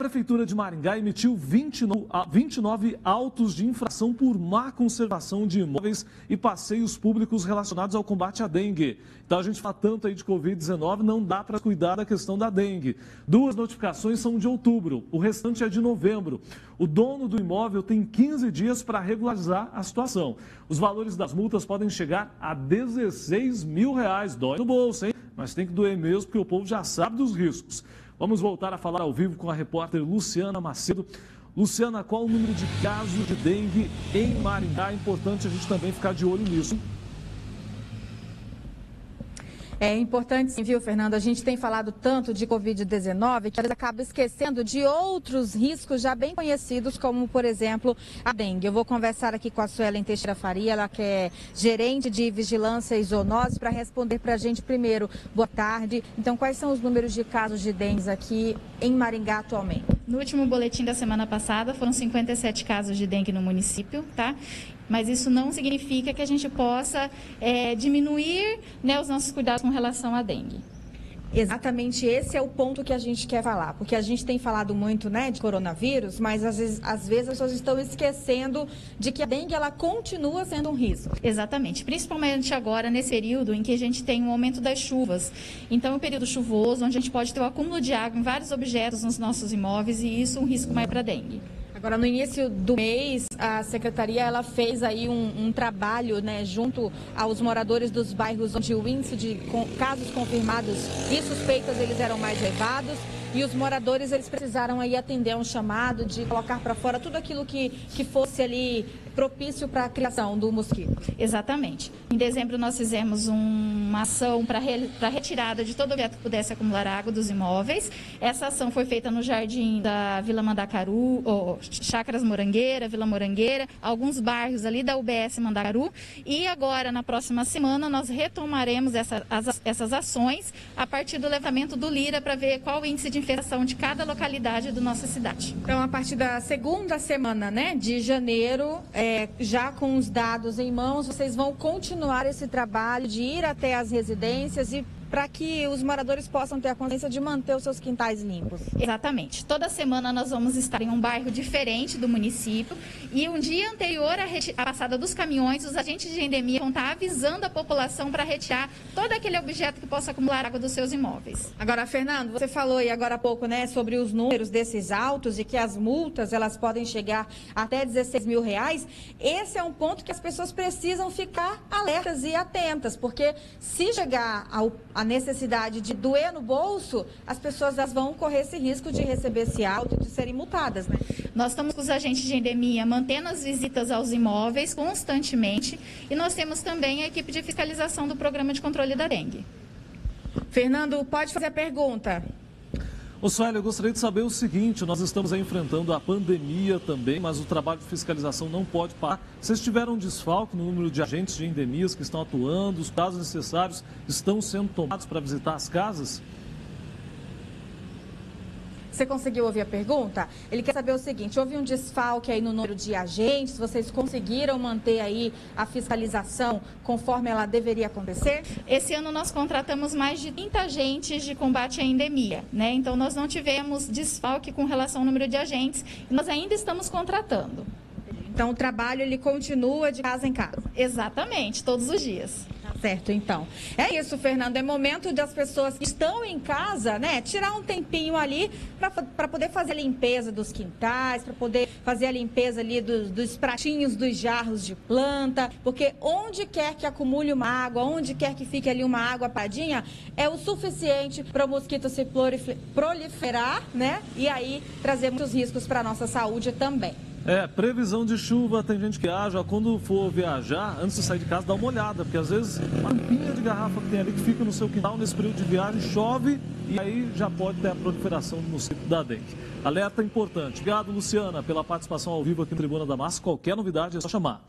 Prefeitura de Maringá emitiu 29 autos de infração por má conservação de imóveis e passeios públicos relacionados ao combate à dengue. Então a gente fala tanto aí de Covid-19, não dá para cuidar da questão da dengue. 2 notificações são de outubro, o restante é de novembro. O dono do imóvel tem 15 dias para regularizar a situação. Os valores das multas podem chegar a R$16 mil. Dói no bolso, hein? Mas tem que doer mesmo, porque o povo já sabe dos riscos. Vamos voltar a falar ao vivo com a repórter Luciana Macedo. Luciana, qual o número de casos de dengue em Maringá? É importante a gente também ficar de olho nisso. É importante, sim, viu, Fernando? A gente tem falado tanto de Covid-19 que às vezes acaba esquecendo de outros riscos já bem conhecidos, como, por exemplo, a dengue. Eu vou conversar aqui com a Suelen Teixeira Faria, ela que é gerente de vigilância e zoonose, para responder para a gente primeiro. Boa tarde. Então, quais são os números de casos de dengue aqui em Maringá atualmente? No último boletim da semana passada, foram 57 casos de dengue no município, tá? Mas isso não significa que a gente possa diminuir, né, os nossos cuidados com relação à dengue. Exatamente, esse é o ponto que a gente quer falar, porque a gente tem falado muito, né, de coronavírus, mas às vezes as pessoas estão esquecendo de que a dengue ela continua sendo um risco. Exatamente, principalmente agora nesse período em que a gente tem um aumento das chuvas. Então, é um período chuvoso, onde a gente pode ter o acúmulo de água em vários objetos nos nossos imóveis e isso é um risco maior para a dengue. Agora, no início do mês, a Secretaria ela fez aí um trabalho, né, junto aos moradores dos bairros onde o índice de casos confirmados e suspeitas eles eram mais elevados. E os moradores eles precisaram aí atender a um chamado de colocar para fora tudo aquilo que fosse ali propício para a criação do mosquito. Exatamente. Em dezembro nós fizemos uma ação para retirada de todo objeto que pudesse acumular água dos imóveis. Essa ação foi feita no jardim da Vila Mandacaru, Chácaras Morangueira, Vila Morangueira, alguns bairros ali da UBS Mandacaru. E agora, na próxima semana, nós retomaremos essas ações a partir do levantamento do Lira para ver qual o índice de infecção de cada localidade da nossa cidade. Então, a partir da segunda semana, né, de janeiro, já com os dados em mãos, vocês vão continuar esse trabalho de ir até as residências e para que os moradores possam ter a consciência de manter os seus quintais limpos. Exatamente. Toda semana nós vamos estar em um bairro diferente do município e um dia anterior à passada dos caminhões, os agentes de endemia vão estar avisando a população para retirar todo aquele objeto que possa acumular água dos seus imóveis. Agora, Fernando, você falou aí agora há pouco, né, sobre os números desses autos e que as multas elas podem chegar até R$16 mil. Esse é um ponto que as pessoas precisam ficar alertas e atentas, porque se chegar a necessidade de doer no bolso, as pessoas vão correr esse risco de receber esse auto e de serem multadas, né? Nós estamos com os agentes de endemia mantendo as visitas aos imóveis constantemente e nós temos também a equipe de fiscalização do Programa de Controle da Dengue. Fernando, pode fazer a pergunta. Ô, Sueli, eu gostaria de saber o seguinte, nós estamos aí enfrentando a pandemia também, mas o trabalho de fiscalização não pode parar. Vocês tiveram um desfalque no número de agentes de endemias que estão atuando, os casos necessários estão sendo tomados para visitar as casas? Você conseguiu ouvir a pergunta? Ele quer saber o seguinte, houve um desfalque aí no número de agentes, vocês conseguiram manter aí a fiscalização conforme ela deveria acontecer? Esse ano nós contratamos mais de 30 agentes de combate à endemia, né? Então nós não tivemos desfalque com relação ao número de agentes, nós ainda estamos contratando. Então o trabalho ele continua de casa em casa? Exatamente, todos os dias. Certo, então. É isso, Fernando. É momento das pessoas que estão em casa, né, tirar um tempinho ali para poder fazer a limpeza dos quintais, para poder fazer a limpeza ali dos pratinhos, dos jarros de planta, porque onde quer que acumule uma água, onde quer que fique ali uma água paradinha, é o suficiente para o mosquito se proliferar, né, e aí trazer muitos riscos para a nossa saúde também. Previsão de chuva, tem gente que acha, quando for viajar, antes de sair de casa, dá uma olhada, porque às vezes uma tampinha de garrafa que tem ali que fica no seu quintal nesse período de viagem, chove e aí já pode ter a proliferação do mosquito da dengue. Alerta importante. Obrigado, Luciana, pela participação ao vivo aqui no Tribuna da Massa. Qualquer novidade é só chamar.